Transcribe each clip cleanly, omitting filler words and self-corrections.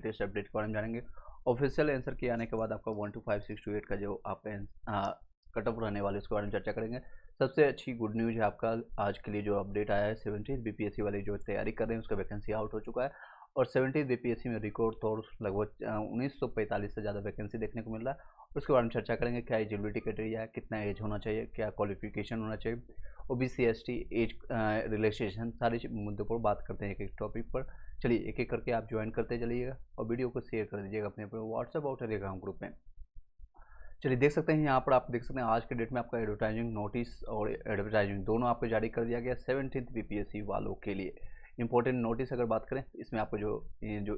Latest update के बारे में जानेंगे। ऑफिशियल आंसर के आने के बाद आपका 1 to 5 6 to 8 का जो आपका कट ऑफ रहने वाले उसके बारे में चर्चा करेंगे। सबसे अच्छी गुड न्यूज़ है आपका आज के लिए जो अपडेट आया है 17th बीपीएससी वाली जो तैयारी कर रहे हैं उसका वैकेंसी आउट हो चुका है और 17th बीपीएससी में रिकॉर्ड तौर लगभग 1945 से ज़्यादा वैकेंसी देखने को मिल रहा है। उसके बारे में चर्चा करेंगे, क्या एलिजिबिलिटी क्राइटेरिया है, कितना एज होना चाहिए, क्या क्वालिफिकेशन होना चाहिए, ओबीसी एसटी एज रिलैक्सेशन, सारे मुद्दों पर बात करते हैं एक एक टॉपिक पर। चलिए एक एक करके आप ज्वाइन करते चलिएगा और वीडियो को शेयर कर दीजिएगा अपने व्हाट्सएप और टेलीग्राम ग्रुप में। चलिए देख सकते हैं यहाँ पर, आप देख सकते हैं आज के डेट में आपका एडवर्टाइजिंग नोटिस और एडवर्टाइजिंग दोनों आपको जारी कर दिया गया 17th बीपीएससी वालों के लिए। इंपॉर्टेंट नोटिस अगर बात करें इसमें आपको जो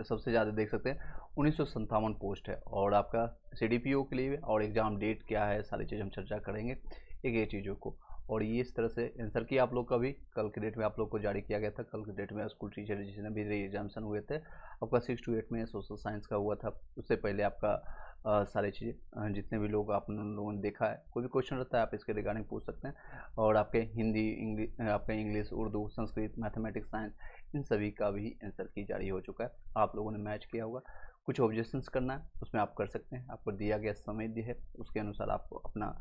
सबसे ज़्यादा देख सकते हैं 1957 पोस्ट है और आपका सीडीपीओ के लिए और एग्ज़ाम डेट क्या है सारी चीज़ हम चर्चा करेंगे एक एक चीज़ों को। और ये इस तरह से आंसर की आप लोग का भी कल के डेट में आप लोग को जारी किया गया था। कल के डेट में स्कूल टीचर जिसने भी एग्जामिनेशन हुए थे आपका 6 to 8 में सोशल साइंस का हुआ था। उससे पहले आपका सारी चीज़ें जितने भी लोग आप लोगों ने देखा है, कोई भी क्वेश्चन रहता है आप इसके रिगार्डिंग पूछ सकते हैं। और आपके हिंदी इंग्लिश आपका English Urdu Sanskrit mathematics science इन सभी का भी आंसर की जारी हो चुका है। आप लोगों ने मैच किया होगा, कुछ ऑब्जेक्शंस करना है उसमें आप कर सकते हैं, आपको दिया गया समय दिया है उसके अनुसार आप अपना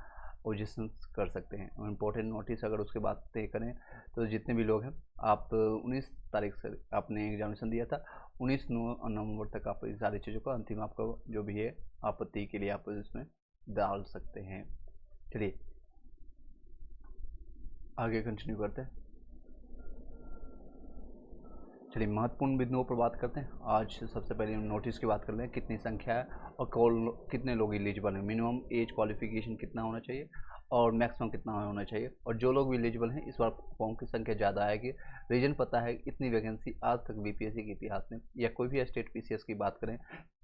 ऑब्जेक्शंस कर सकते हैं। इंपॉर्टेंट नोटिस अगर उसके बाद तय करें तो जितने भी लोग हैं आप 19 तारीख से आपने एग्जामिनेशन दिया था 19 नवंबर तक आप इस सारी चीज़ों का अंतिम आपका जो भी है आपत्ति के लिए आप इसमें डाल सकते हैं। चलिए आगे कंटिन्यू करते हैं। चलिए महत्वपूर्ण बिंदुओं पर बात करते हैं। आज सबसे पहले नोटिस की बात कर लें, कितनी संख्या है और कितने लोग एलिजिबल हैं, मिनिमम एज क्वालिफिकेशन कितना होना चाहिए और मैक्सिमम कितना होना चाहिए। और जो लोग भी एलिजिबल हैं इस बार फॉर्म की संख्या ज़्यादा आएगी। रीजन पता है इतनी वैकेंसी आज तक बीपीएससी के इतिहास में या कोई भी स्टेट पीसीएस की बात करें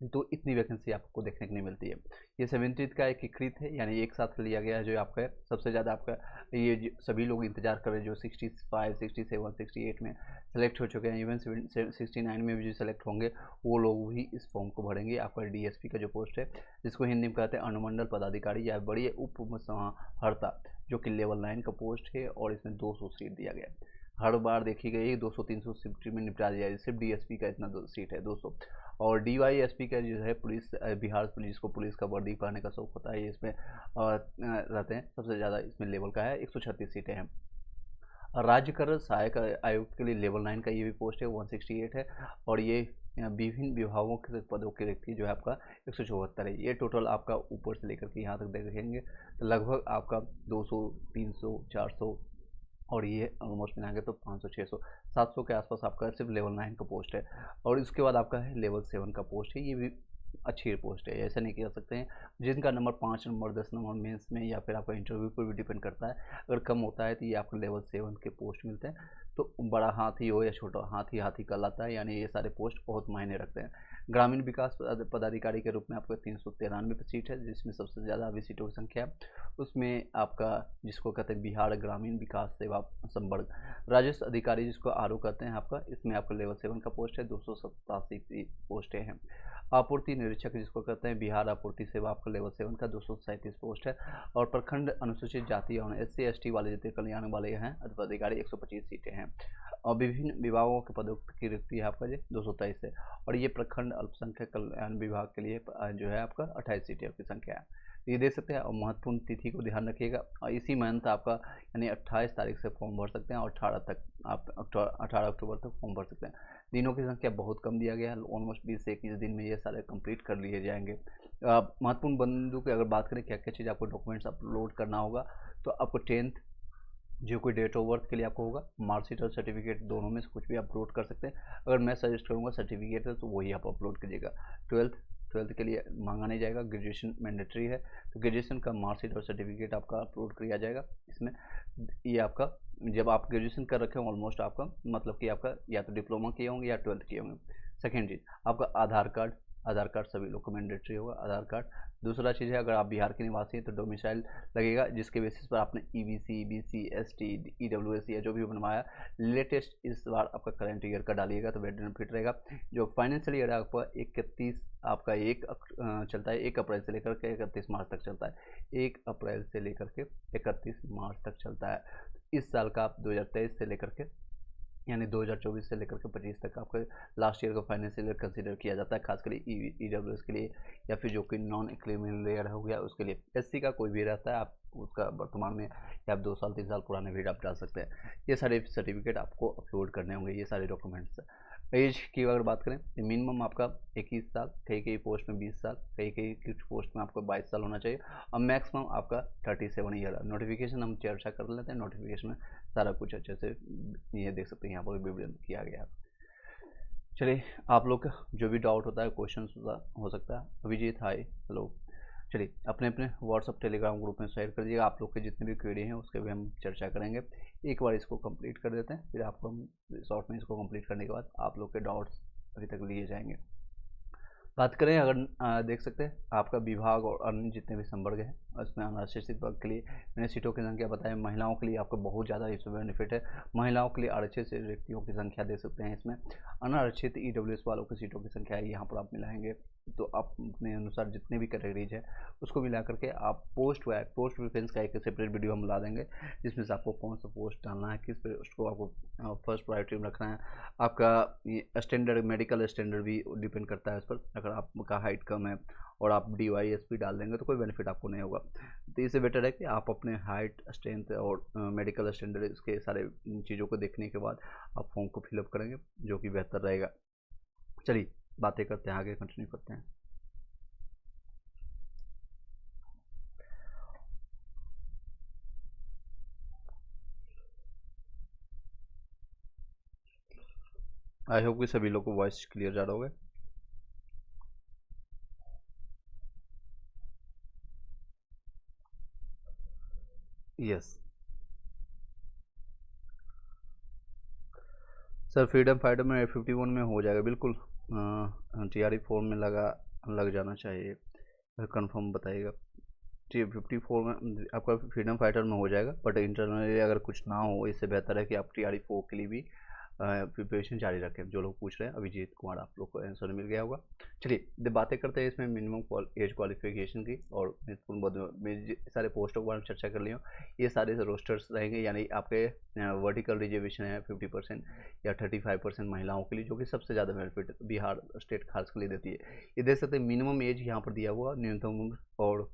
तो इतनी वैकेंसी आपको देखने को नहीं मिलती है। ये 17th का एकीकृत है यानी एक साथ लिया गया है जो आपका सबसे ज़्यादा आपका ये सभी लोग इंतजार कर रहे हैं जो 65 67 68 में सेलेक्ट हो चुके हैं। इवन 69 में भी जो सेलेक्ट होंगे वो लोग भी इस फॉर्म को भरेंगे। आपका डीएसपी का जो पोस्ट है जिसको हिंदी में कहते हैं अनुमंडल पदाधिकारी या बड़ी उप समाहर्ता जो कि लेवल 9 का पोस्ट है और इसमें 200 सीट दिया गया है। हर बार देखी गई 200-300 सीट में निपटा दिया जाए, सिर्फ डीएसपी का इतना सीट है 200। और डीवाईएसपी का जो है पुलिस बिहार पुलिस को पुलिस का वर्दी पहनने का शौक होता है, ये इसमें रहते हैं सबसे ज़्यादा इसमें लेवल का है 136 सीटें हैं। राज्य कर सहायक आयुक्त के लिए लेवल 9 का ये भी पोस्ट है 168 है और ये विभिन्न विभागों के पदों की रिक्ति जो है आपका 174 है। ये टोटल आपका ऊपर से लेकर के यहाँ तक देखेंगे तो लगभग आपका 200 300 400 और ये ऑलमोस्ट मिलाएंगे तो 500 600 700 के आसपास आपका सिर्फ लेवल 9 का पोस्ट है। और इसके बाद आपका है लेवल 7 का पोस्ट है, ये भी अच्छी पोस्ट है, ऐसा नहीं कह सकते हैं। जिनका नंबर 5 नंबर 10 नंबर मेंस में या फिर आपका इंटरव्यू पर भी डिपेंड करता है, अगर कम होता है तो ये आपको लेवल 7 के पोस्ट मिलते हैं। तो बड़ा हाथी हो या छोटा हाथी, हाथी कहलाता है, यानी ये सारे पोस्ट बहुत मायने रखते हैं। ग्रामीण विकास पदाधिकारी के रूप में आपका 393 सीट है जिसमें सबसे ज़्यादा अभी सीटों की संख्या है। उसमें आपका जिसको कहते हैं बिहार ग्रामीण विकास सेवा संवर्ग राजस्व अधिकारी जिसको आर कहते हैं आपका, इसमें आपका लेवल 7 का पोस्ट है, 287 पोस्टें हैं। आपूर्ति निरीक्षक जिसको कहते हैं बिहार आपूर्ति सेवा आपका लेवल 7 का 237 पोस्ट है। और प्रखंड अनुसूचित जाति और SC ST वाले जितने कल्याण वाले हैं पदाधिकारी 125 सीटें हैं। और विभिन्न विभागों के पदों की रिक्ति है आपका 223 है। और ये प्रखंड अल्पसंख्यक कल्याण विभाग के लिए जो है आपका 28 सीटें की संख्या है। ये देख सकते हैं। और महत्वपूर्ण तिथि को ध्यान रखिएगा, और इसी मंथ आपका यानी 28 तारीख से फॉर्म भर सकते हैं और 18 तक आप 18 अक्टूबर तक फॉर्म भर सकते हैं। दिनों की संख्या बहुत कम दिया गया है, ऑलमोस्ट 20 से 21 दिन में ये सारे कंप्लीट कर लिए जाएंगे। महत्वपूर्ण बिंदु की अगर बात करें क्या क्या चीज़ आपको डॉक्यूमेंट्स अपलोड करना होगा, तो आपको 10th जो कोई डेट ऑफ बर्थ के लिए आपको होगा, मार्कशीट और सर्टिफिकेट दोनों में से कुछ भी अपलोड कर सकते हैं। अगर मैं सजेस्ट करूँगा सर्टिफिकेट है तो वही आप अपलोड कीजिएगा। 12th के लिए मांगा नहीं जाएगा, ग्रेजुएशन मैंडेटरी है तो ग्रेजुएशन का मार्कशीट और सर्टिफिकेट आपका अपलोड किया जाएगा। इसमें ये आपका जब आप ग्रेजुएशन कर रखे हों ऑलमोस्ट आपका मतलब कि आपका या तो डिप्लोमा किए होंगे या 12th किए होंगे। सेकेंड चीज़ आपका आधार कार्ड सभी लोग को मैंडेटरी होगा, आधार कार्ड। दूसरा चीज़ है अगर आप बिहार के निवासी हैं तो डोमिसाइल लगेगा जिसके बेसिस पर आपने EBC BC ST EWS या जो भी बनवाया लेटेस्ट इस बार आपका करंट ईयर का डालिएगा तो बेनिफिट रहेगा। जो फाइनेंशियल ईयर आपका 31 आपका चलता है 1 अप्रैल से लेकर के 31 मार्च तक चलता है। 1 अप्रैल से लेकर के 31 मार्च तक चलता है। इस साल का आप 2023 से लेकर के यानी 2024 से लेकर के 25 तक आपके लास्ट ईयर का फाइनेंशियल ईयर कंसीडर किया जाता है, खासकर ईडब्ल्यूएस के लिए या फिर जो कि नॉन क्रिमिनल लेयर हो गया उसके लिए। एससी का कोई भी रहता है आप उसका वर्तमान में या आप 2 साल 3 साल पुराने भी आप डाल सकते हैं। ये सारे सर्टिफिकेट आपको अपलोड करने होंगे, ये सारे डॉक्यूमेंट्स। एज की अगर बात करें तो मिनिमम आपका 21 साल, कई कई पोस्ट में 20 साल, कई कई कुछ पोस्ट में आपको 22 साल होना चाहिए, और मैक्सिमम आपका 37 ईयर। नोटिफिकेशन हम चर्चा कर लेते हैं, नोटिफिकेशन में सारा कुछ अच्छे से ये देख सकते हैं, यहाँ पर विवरण किया गया। चलिए, आप लोग का जो भी डाउट होता है, क्वेश्चन हो सकता है। अभिजीत हाय, हेलो। चलिए, अपने अपने व्हाट्सअप टेलीग्राम ग्रुप में शेयर कर दीजिएगा, आप लोग के जितने भी क्वेरी हैं उसके भी हम चर्चा करेंगे। एक बार इसको कंप्लीट कर देते हैं, फिर आपको हम शॉर्ट में इसको कंप्लीट करने के बाद आप लोग के डाउट्स अभी तक लिए जाएंगे। बात करें अगर देख सकते हैं आपका विभाग और अन्य जितने भी संवर्ग हैं उसमें अनारक्षित वर्ग के लिए मैंने सीटों की संख्या बताया। महिलाओं के लिए आपको बहुत ज़्यादा इसमें बेनिफिट है, महिलाओं के लिए आरक्षित रिक्तियों की संख्या दे सकते हैं इसमें। अनारक्षित ईडब्ल्यूएस वालों की सीटों की संख्या यहाँ पर आप मिलाएंगे, तो आप अपने अनुसार जितने भी कैटेगरीज है उसको मिला करके आप पोस्ट प्रेफरेंस का एक सेपरेट वीडियो हम ला देंगे, जिसमें से आपको कौन सा पोस्ट डालना है, किस पोस्ट को आपको फर्स्ट प्रायोरिटी में रखना है। आपका ये स्टैंडर्ड, मेडिकल स्टैंडर्ड भी डिपेंड करता है इस पर। अगर आपका हाइट कम है और आप DYSP डाल देंगे तो कोई बेनिफिट आपको नहीं होगा। तो इससे बेटर है कि आप अपने हाइट, स्ट्रेंथ और मेडिकल स्टैंडर्ड इसके सारे चीज़ों को देखने के बाद आप फॉर्म को फिलअप करेंगे, जो कि बेहतर रहेगा। चलिए, बातें करते हैं, आगे कंटिन्यू करते हैं। आई होप कि सभी लोग को वॉइस क्लियर जा रहा होगा। यस सर, फ्रीडम फाइटर में 51 में हो जाएगा बिल्कुल। TRE 4 में लग जाना चाहिए, कंफर्म बताइएगा। T54 में आपका फ्रीडम फाइटर में हो जाएगा, बट इंटरनली अगर कुछ ना हो, इससे बेहतर है कि आप TRE 4 के लिए भी प्रिपरेशन जारी रखें। जो लोग पूछ रहे हैं, अभिजीत कुमार, आप लोग को आंसर मिल गया होगा। चलिए, बातें करते हैं इसमें मिनिमम एज क्वालिफिकेशन की, और सारे पोस्टों के बारे में चर्चा कर लिया। ये सारे रोस्टर्स रहेंगे, यानी आपके वर्टिकल रिजर्वेशन है 50% या 35% महिलाओं के लिए, जो कि सबसे ज़्यादा बेनिफिट बिहार स्टेट खास के लिए देती है। ये देख सकते हैं मिनिमम एज यहाँ पर दिया हुआ, न्यूनतम उम्र, और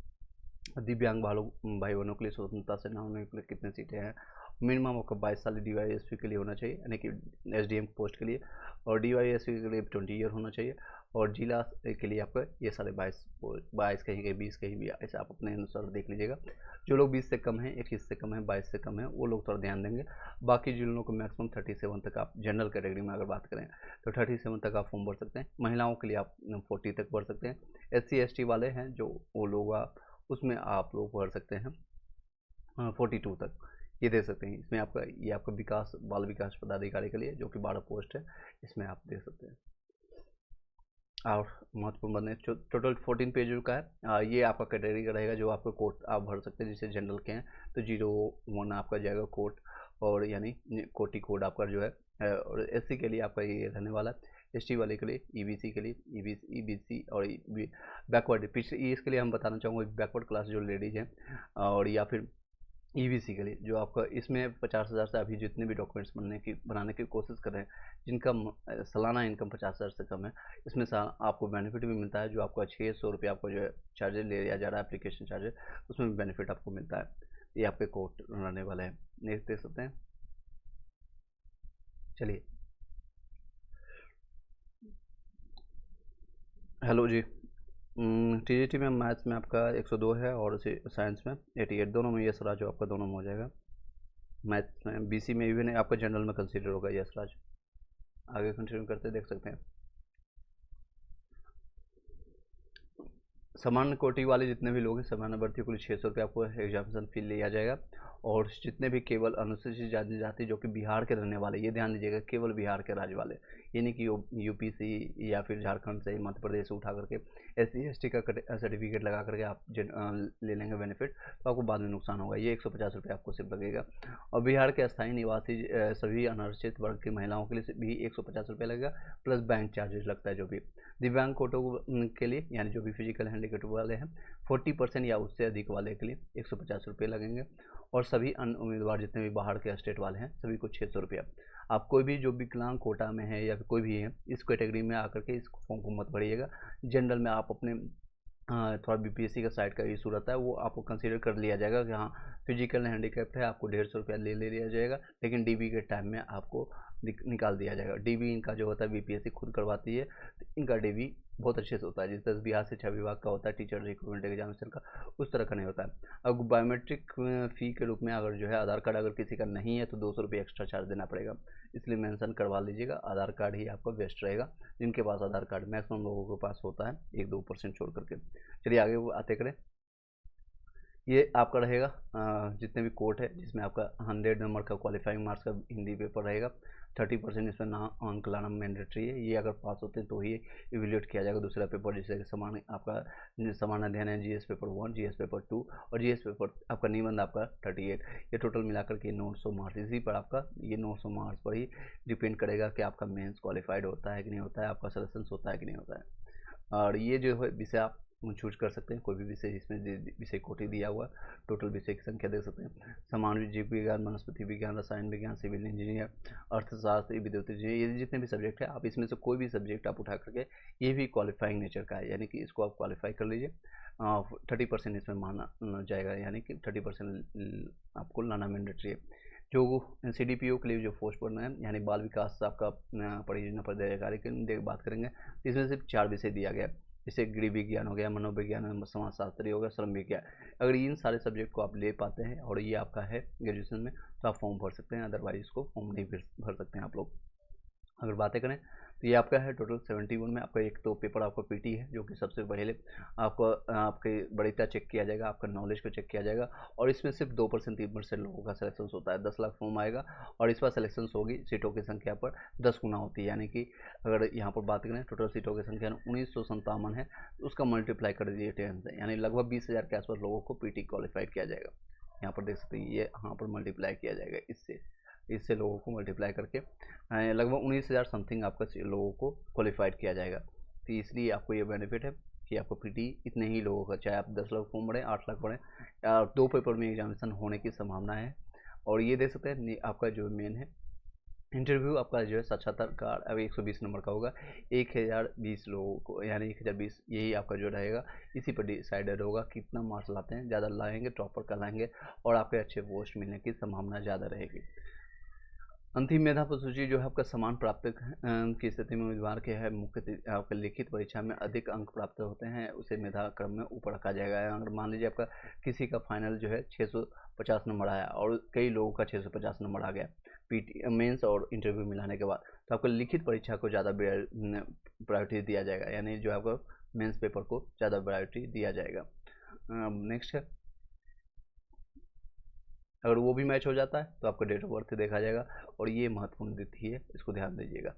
दिव्यांग भाई बहनों के लिए स्वतंत्रता सेनानियों के लिए कितनी सीटें हैं। मिनिमम आपका 22 साल DYSP के लिए होना चाहिए, यानी कि SDM पोस्ट के लिए, और DYSP के लिए 20 ईयर होना चाहिए, और जिला के लिए आपका ये सारे 22 कहीं कहीं 20 कहीं भी, ऐसे आप अपने अनुसार देख लीजिएगा। जो लोग 20 से कम हैं, 21 से कम है, 22 से कम है, वो लोग थोड़ा ध्यान देंगे। बाकी जिन लोगों को मैक्सिमम 37 तक, आप जनरल कैटेगरी में अगर बात करें तो 37 तक आप फॉर्म भर सकते हैं। महिलाओं के लिए आप 40 तक भर सकते हैं। SC ST वाले हैं जो, वो लोग उसमें आप लोग भर सकते हैं 42 तक, ये दे सकते हैं। इसमें आपका ये आपका बाल विकास पदाधिकारी के लिए, जो कि 12 पोस्ट है, इसमें आप दे सकते हैं। और महत्वपूर्ण बने टोटल 14 पेज का है। ये आपका कैटेगरी का रहेगा, जो आपका कोर्ट आप भर सकते हैं। जैसे जनरल के हैं तो 01 आपका जाएगा कोर्ट, और यानी कोटी कोड आपका जो है। और SC के लिए आपका ये रहने वाला है। ST वाले के लिए, EBC के लिए, EBC और बैकवर्ड, पिछले इसके लिए हम बताना चाहूँगा, बैकवर्ड क्लास जो लेडीज़ हैं, और या फिर EBC के लिए, जो आपका इसमें 50,000 से अभी जितने भी डॉक्यूमेंट्स बनाने की कोशिश कर रहे हैं, जिनका सालाना इनकम 50,000 से कम है, इसमें आपको बेनिफिट भी मिलता है। जो आपका 600 रुपये आपको जो है चार्जेस ले लिया जा रहा है, एप्लीकेशन चार्जेस, उसमें भी बेनिफिट आपको मिलता है। ये आपके कोर्ट रहने वाले हैं, नेक्स्ट देख सकते हैं। चलिए, हेलो जी। TGT में मैथ्स में आपका 102 है, और साइंस में 88, दोनों में यस राज आपका दोनों में हो जाएगा। मैथ्स में BC में इवन आपका जनरल में कंसीडर होगा यस राज। आगे कंटिन्यू करते देख सकते हैं। सामान्य कोटि वाले जितने भी लोग हैं, सामान्य भर्ती के लिए 600 रुपये आपको एग्जामिनेशन फी लिया जाएगा। और जितने भी केवल अनुसूचित जनजाति जो कि बिहार के रहने वाले, ये ध्यान दीजिएगा, केवल बिहार के राज्य वाले, ये नहीं कि UP से या फिर झारखंड से, मध्य प्रदेश से उठा करके SC ST का सर्टिफिकेट लगा करके आप ले लेंगे बेनिफिट, तो आपको बाद में नुकसान होगा। ये 150 रुपये आपको सिर्फ लगेगा। और बिहार के अस्थायी निवासी सभी अनारक्षित वर्ग की महिलाओं के लिए भी 150 रुपये लगेगा, प्लस बैंक चार्जेस लगता है। जो भी दिव्यांग कोटों के लिए, यानी जो भी फिजिकल हैंडीकेप वाले हैं, 40% या उससे अधिक वाले के लिए 150 रुपये लगेंगे। और सभी अन्य उम्मीदवार जितने भी बाहर के स्टेट वाले हैं, सभी को 600 रुपया। आप कोई भी जो विकलांग कोटा में है या फिर कोई भी है, इस कैटेगरी में आकर के इस फॉर्म को मत भरिएगा। जनरल में आप अपने थोड़ा बीपीएससी का साइड का इशू रहता है, वो आपको कंसीडर कर लिया जाएगा कि हाँ फिजिकल हैंडीकैप्ड है, आपको 150 रुपया ले लिया जाएगा, लेकिन डीबी के टाइम में आपको निकाल दिया जाएगा। डीबी इनका जो होता है बीपीएससी खुद करवाती है, तो इनका डीबी बहुत अच्छे से होता है, जिस तरह बिहार शिक्षा विभाग का होता है टीचर रिक्रूटमेंट एग्जामिनेशन का, उस तरह का नहीं होता है। अब बायोमेट्रिक फ़ी के रूप में अगर जो है आधार कार्ड अगर किसी का नहीं है तो 200 रुपये एक्स्ट्रा चार्ज देना पड़ेगा, इसलिए मेंशन करवा लीजिएगा, आधार कार्ड ही आपका बेस्ट रहेगा। जिनके पास आधार कार्ड मैक्सिमम लोगों के पास होता है, 1-2% छोड़ करके। चलिए आगे वो आते करें। ये आपका रहेगा जितने भी कोर्ट है जिसमें आपका 100 नंबर का क्वालिफाइंग मार्क्स का हिंदी पेपर रहेगा, 30% इसमें ना अंक लाना मैंडेटरी है। ये अगर पास होते हैं तो ही इवेल्यूएट किया जाएगा दूसरा पेपर, जैसे समान आपका समान अध्ययन है जीएस पेपर 1, जीएस पेपर 2 और जीएस पेपर आपका निबंध आपका 38। ये टोटल मिलाकर के 900 मार्क्स, इसी पर आपका ये 900 मार्क्स पर ही डिपेंड करेगा कि आपका मेंस क्वालिफाइड होता है कि नहीं होता है, आपका सिलेक्शन होता है कि नहीं होता है। और ये जो है विषय आप चूज कर सकते हैं, कोई भी विषय जिसमें विषय कोटि दिया हुआ, टोटल विषय की संख्या देख सकते हैं। सामान्य जीव विज्ञान, वनस्पति विज्ञान, रसायन विज्ञान, सिविल इंजीनियर, अर्थशास्त्र, विद्युत इंजीनियर, ये जितने भी सब्जेक्ट है आप इसमें से कोई भी सब्जेक्ट आप उठा करके, ये भी क्वालिफाइंग नेचर का है, यानी कि इसको आप क्वालिफाई कर लीजिए। 30% इसमें माना जाएगा, यानी कि 30% आपको लाना मैंडेटरी है। जो CDPO के लिए जो पोस्ट पढ़ना है, यानी बाल विकास आपका परियोजना पदाधिकारी की बात करेंगे, इसमें सिर्फ 4 विषय दिया गया है, जैसे गृह विज्ञान हो गया, मनोविज्ञान, समाजशास्त्री हो गया, श्रम विज्ञान। अगर इन सारे सब्जेक्ट को आप ले पाते हैं और ये आपका है ग्रेजुएशन में, तो आप फॉर्म भर सकते हैं, अदरवाइज इसको फॉर्म नहीं भर सकते हैं आप लोग। अगर बातें करें तो ये आपका है टोटल 71 में आपका एक तो पेपर आपका पीटी है, जो कि सबसे पहले आपको आपके वरीयता चेक किया जाएगा, आपका नॉलेज को चेक किया जाएगा, और इसमें सिर्फ 2% 3% लोगों का सिलेक्शन होता है। 10 लाख फॉर्म आएगा और इस बार सिलेक्शन होगी सीटों की संख्या पर 10 गुना होती है, यानी कि अगर यहाँ पर बात करें टोटल सीटों की संख्या 1957 है, तो उसका मल्टीप्लाई कर दीजिए 10 से, यानी लगभग 20,000 के आसपास लोगों को पीटी क्वालिफाइड किया जाएगा। यहाँ पर देख सकते हैं, ये यहाँ पर मल्टीप्लाई किया जाएगा इससे लोगों को मल्टीप्लाई करके लगभग 19,000 समथिंग आपका लोगों को क्वालिफाइड किया जाएगा। तो इसलिए आपको ये बेनिफिट है कि आपको पीटी इतने ही लोगों का, चाहे आप 10 लाख फॉर्म बढ़ें, 8 लाख बढ़ें, 2 पेपर में एग्जामिनेशन होने की संभावना है। और ये देख सकते हैं आपका जो मेन है इंटरव्यू, आपका जो है साक्षात्कार अब 120 नंबर का होगा, 1020 लोगों को, यानी 1020 यही आपका जो रहेगा, इसी पर डिसाइडेड होगा कितना मार्क्स लाते हैं, ज़्यादा लाएंगे टॉपर कहलाएंगे और आपके अच्छे पोस्ट मिलने की संभावना ज़्यादा रहेगी। अंतिम मेधा सूची जो है आपका समान प्राप्त की स्थिति में उम्मीदवार के है मुख्य आपके लिखित परीक्षा में अधिक अंक प्राप्त होते हैं, उसे मेधा क्रम में ऊपर रखा जाएगा। अगर मान लीजिए आपका किसी का फाइनल जो है 650 नंबर आया और कई लोगों का 650 नंबर आ गया पीटी मेंस और इंटरव्यू मिलाने के बाद, तो आपको लिखित परीक्षा को ज़्यादा प्रायोरिटी दिया जाएगा, यानी जो आपको मेंस पेपर को ज़्यादा प्रायोरिटी दिया जाएगा। नेक्स्ट है, अगर वो भी मैच हो जाता है तो आपका डेट ऑफ बर्थ देखा जाएगा, और ये महत्वपूर्ण तिथि है, इसको ध्यान दीजिएगा।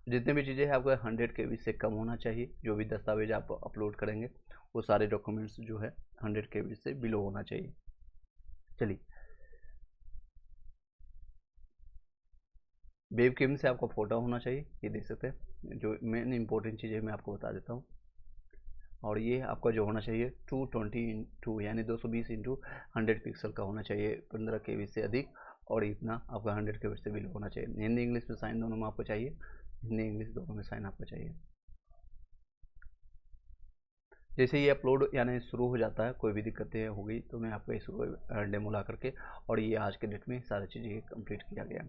जितने भी चीज़ें हैं आपका 100 KB से कम होना चाहिए, जो भी दस्तावेज आप अपलोड करेंगे वो सारे डॉक्यूमेंट्स जो है 100 KB से बिलो होना चाहिए। चलिए, वेब कैम से आपका फ़ोटो होना चाहिए, ये देख सकते हैं। जो मेन इंपॉर्टेंट चीज़ें मैं आपको बता देता हूँ, और ये आपका जो होना चाहिए 220x यानी 220x100 पिक्सल का होना चाहिए, 15 KB से अधिक, और इतना आपका 100 KB से बिलो होना चाहिए। हिंदी इंग्लिश में साइन दोनों में आपको चाहिए, हिंदी इंग्लिश दोनों में साइन आपको चाहिए। जैसे ये अपलोड यानी शुरू हो जाता है, कोई भी दिक्कतें होगी तो मैं आपको इसको डेमो ला करके, और ये आज के डेट में सारी चीज़ें कंप्लीट किया गया।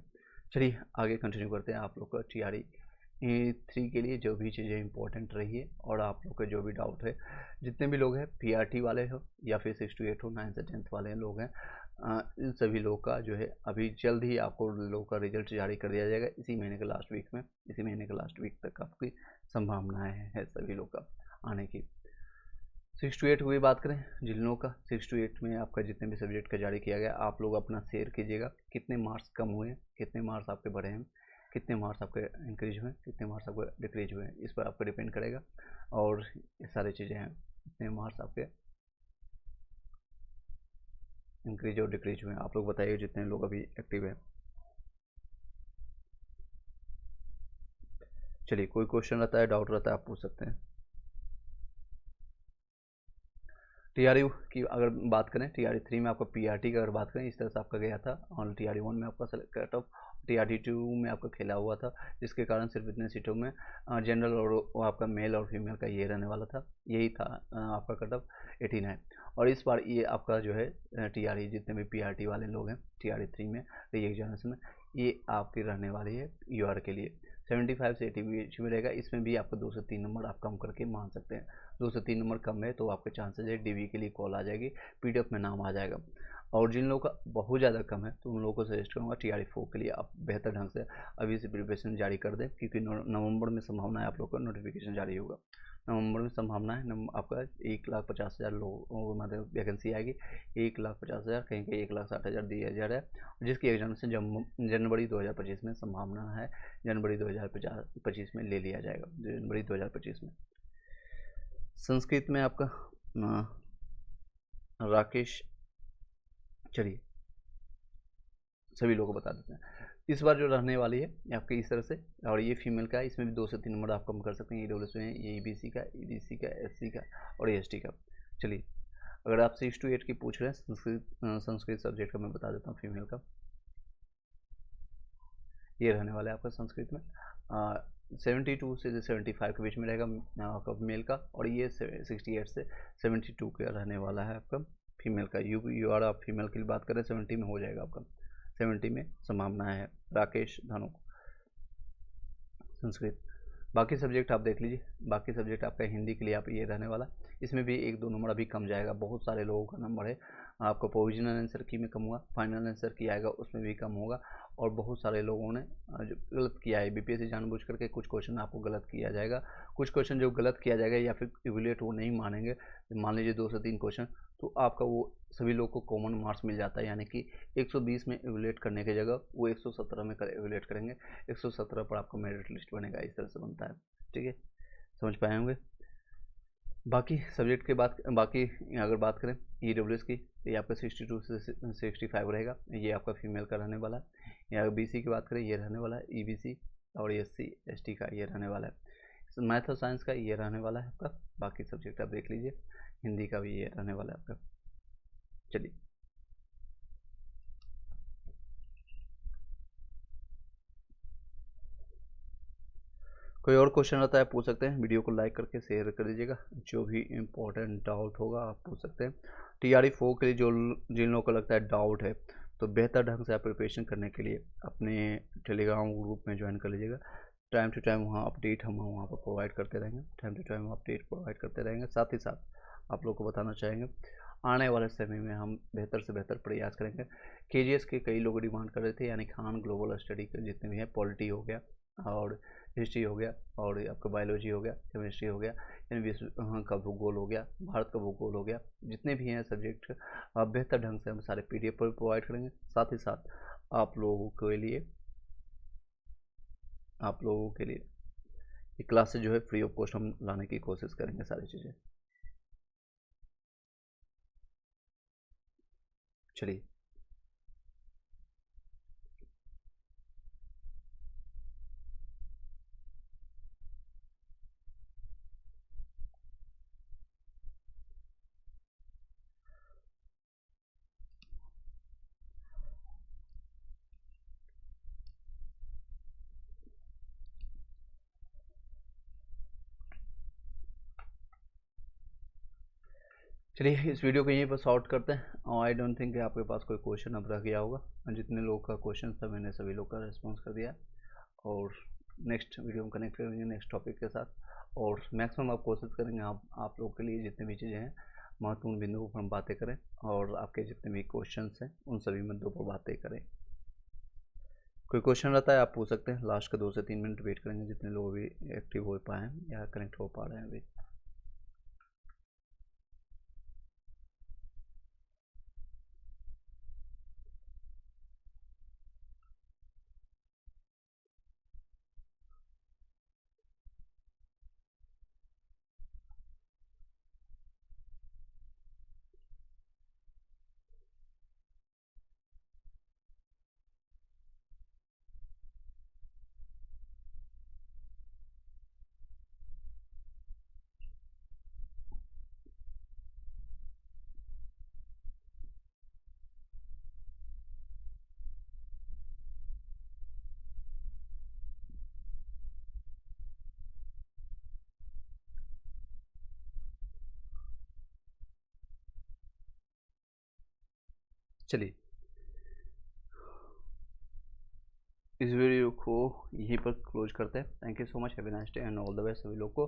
चलिए आगे कंटिन्यू करते हैं। आप लोग का TRE 3 के लिए जो भी चीज़ें इंपॉर्टेंट रही है, और आप लोग का जो भी डाउट है, जितने भी लोग हैं PRT वाले हो या फिर 6 to 8 हो, 9 से 10th वाले लोग हैं, इन सभी लोग का जो है अभी जल्द ही आपको लोगों का रिजल्ट जारी कर दिया जाएगा, इसी महीने के लास्ट वीक में, इसी महीने के लास्ट वीक तक आपकी संभावनाएं है सभी लोग का आने की। 6 to 8 की बात करें, जिन लोगों का 6 to 8 में आपका जितने भी सब्जेक्ट का जारी किया गया, आप लोग अपना शेयर कीजिएगा, कितने मार्क्स कम हुए, कितने मार्क्स आपके बढ़े हैं, कितने मार्क्स आपके इंक्रीज हुए, कितने मार्क्स आपके डिक्रीज हुए, इस पर आपको डिपेंड करेगा। और ये सारी चीज़ें हैं, कितने मार्क्स आपके इंक्रीज और डिक्रीज हुए, आप लोग बताइए जितने लोग अभी एक्टिव हैं। चलिए, कोई क्वेश्चन रहता है, डाउट रहता है, आप पूछ सकते हैं। TRE की अगर बात करें, TRE 3 में आपका PRT की अगर बात करें, इस तरह से आपका गया था, और TRE 1 में आपका कट ऑफ TRT2 में आपका खेला हुआ था, जिसके कारण सिर्फ इतने सीटों में जनरल और वो आपका मेल और फीमेल का ये रहने वाला था, यही था आपका कट ऑफ 89। और इस बार ये आपका जो है TRE जितने भी PRT वाले लोग हैं TRE3 में री एग्जामिनेशन में, ये आपकी रहने वाली है UR के लिए 75 से 80 बीच में रहेगा। इसमें भी आपको 2 से 3 नंबर आप कम करके मान सकते हैं। 2 से 3 नंबर कम है तो आपके चांसेस है DV के लिए कॉल आ जाएगी, PDF में नाम आ जाएगा। और जिन लोगों का बहुत ज़्यादा कम है तो उन लोगों को सजेस्ट करूँगा TRE4 के लिए आप बेहतर ढंग से अभी से प्रिपरेशन जारी कर दें, क्योंकि नवंबर में संभावना है आप लोग का नोटिफिकेशन जारी होगा। नवंबर में संभावना है आपका 1,50,000 लोगों मतलब वैकेंसी आएगी। 1,50,000 कहीं कहीं 1,60,000 दिया जा रहा है, जिसकी एग्जामिनेशन जनवरी 2025 में संभावना है, जनवरी 2025 में ले लिया जाएगा, जनवरी 2025 में। संस्कृत में आपका राकेश, चलिए सभी लोगों को बता देते हैं। इस बार जो रहने वाली है आपके इस तरह से, और ये फीमेल का है, इसमें भी 2 से 3 नंबर आप कम कर सकते हैं। EWS में ये EBC का, EBC का, SC का और ST का। चलिए अगर आप 6 to 8 की पूछ रहे हैं संस्कृत सब्जेक्ट का, मैं बता देता हूँ फीमेल का ये रहने वाला है आपका संस्कृत में 72 से 75 के बीच में रहेगा आपका मेल का, और ये 68 से 72 का रहने वाला है आपका फीमेल का। UR आप फीमेल की बात करें 70 में हो जाएगा आपका, 70 में संभावना है। राकेश धानु संस्कृत। बाकी सब्जेक्ट आप देख लीजिए, बाकी सब्जेक्ट आपका हिंदी के लिए आप ये रहने वाला, इसमें भी 1-2 नंबर अभी कम जाएगा। बहुत सारे लोगों का नंबर है, आपका प्रोविजनल आंसर की में कम हुआ, फाइनल आंसर की आएगा उसमें भी कम होगा, और बहुत सारे लोगों ने जो गलत किया है BPSC जानबूझ करके कुछ क्वेश्चन आपको गलत किया जाएगा। कुछ क्वेश्चन जो गलत किया जाएगा या फिर इवैल्यूएट वो नहीं मानेंगे, मान लीजिए 2 से 3 क्वेश्चन, तो आपका वो सभी लोग को कॉमन मार्क्स मिल जाता है, यानी कि 120 में इवैल्यूएट करने की जगह वो 117 में इवैल्यूएट करेंगे, 117 पर आपका मेरिट लिस्ट बनेगा। इस तरह से बनता है, ठीक है, समझ पाए होंगे। बाकी सब्जेक्ट के बात बाकी अगर बात करें EWS की, ये आपका 62 से 65 रहेगा, ये आपका फीमेल का रहने वाला है। या BC की बात करें ये रहने वाला है, EBC और SC ST का ये रहने वाला है। मैथ और साइंस का ये रहने वाला है आपका। बाकी सब्जेक्ट आप देख लीजिए, हिंदी का भी ये रहने वाला है आपका। चलिए कोई और क्वेश्चन रहता है पूछ सकते हैं, वीडियो को लाइक करके शेयर कर दीजिएगा। जो भी इम्पोर्टेंट डाउट होगा आप पूछ सकते हैं। TRE4 के लिए जो जिन लोगों को लगता है डाउट है, तो बेहतर ढंग से आप प्रिपरेशन करने के लिए अपने टेलीग्राम ग्रुप में ज्वाइन कर लीजिएगा। टाइम टू टाइम वहाँ अपडेट हम वहाँ पर प्रोवाइड करते रहेंगे, time to time update provide करते रहेंगे। साथ ही साथ आप लोग को बताना चाहेंगे आने वाले समय में हम बेहतर से बेहतर प्रयास करेंगे। KGS के कई लोग डिमांड कर रहे थे, यानी खान ग्लोबल स्टडी के जितने भी हैं, पॉलिटी हो गया और हिस्ट्री हो गया और आपका बायोलॉजी हो गया, केमिस्ट्री हो गया, यानी विश्व का भूगोल हो गया, भारत का भूगोल हो गया, जितने भी हैं सब्जेक्ट बेहतर ढंग से हम सारे PDF पर प्रोवाइड करेंगे। साथ ही साथ आप लोगों के लिए ये क्लासेज जो है फ्री ऑफ कॉस्ट हम लाने की कोशिश करेंगे सारी चीज़ें। चलिए चलिए इस वीडियो को यहीं पर शॉर्ट करते हैं। और आई डोंट थिंक आपके पास कोई क्वेश्चन अब रह गया होगा। जितने लोग का क्वेश्चन था मैंने सभी लोग का रिस्पॉन्स कर दिया, और नेक्स्ट वीडियो में कनेक्ट करेंगे नेक्स्ट टॉपिक के साथ। और मैक्सिमम आप कोशिश करेंगे आप लोग के लिए जितने भी चीज़ें हैं महत्वपूर्ण बिंदुओं पर हम बातें करें, और आपके जितने भी क्वेश्चन हैं उन सभी मुद्दों पर बातें करें। कोई क्वेश्चन रहता है आप पूछ सकते हैं। लास्ट का 2 से 3 मिनट वेट करेंगे, जितने लोग भी एक्टिव हो पाए हैं या कनेक्ट हो पा रहे हैं अभी। चलिए इस वीडियो को यहीं पर क्लोज करते हैं। Thank you so much, have a nice day and all the best सभी लोग को।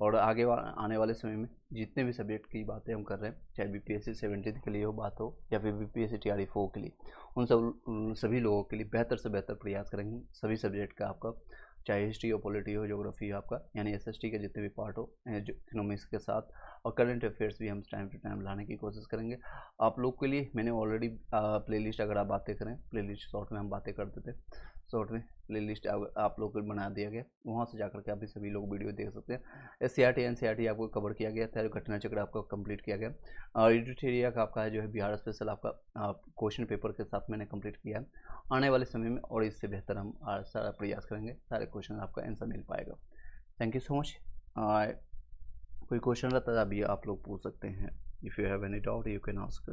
और आगे आने वाले समय में जितने भी सब्जेक्ट की बातें हम कर रहे हैं, चाहे BPSC 17 के लिए हो बात हो या फिर BPSC TRE 4 के लिए, उन सभी लोगों के लिए बेहतर से बेहतर प्रयास करेंगे। सभी सब्जेक्ट का आपका, चाहे हिस्ट्री हो, पॉलिटी हो, ज्योग्राफी हो, आपका यानी SST के जितने भी पार्ट हो, इकोनॉमिक्स के साथ, और करंट अफेयर्स भी हम टाइम टू टाइम लाने की कोशिश करेंगे आप लोग के लिए। मैंने ऑलरेडी प्लेलिस्ट, अगर आप बातें करें प्लेलिस्ट शॉर्ट में हम बातें करते थे, शॉर्ट में प्लेलिस्ट आप लोग को बना दिया गया, वहाँ से जाकर के आप भी सभी लोग वीडियो देख सकते हैं। SCRT NCRT आपको कवर किया गया था, घटना चक्र आपका कंप्लीट किया गया, एडिटोरिया का आपका जो है बिहार स्पेशल आपका क्वेश्चन पेपर के साथ मैंने कंप्लीट किया है। आने वाले समय में और इससे बेहतर हम सारा प्रयास करेंगे, सारे क्वेश्चन आपका आंसर मिल पाएगा। Thank you so much. कोई क्वेश्चन रहता है अभी आप लोग पूछ सकते हैं। If you have any doubt you can ask.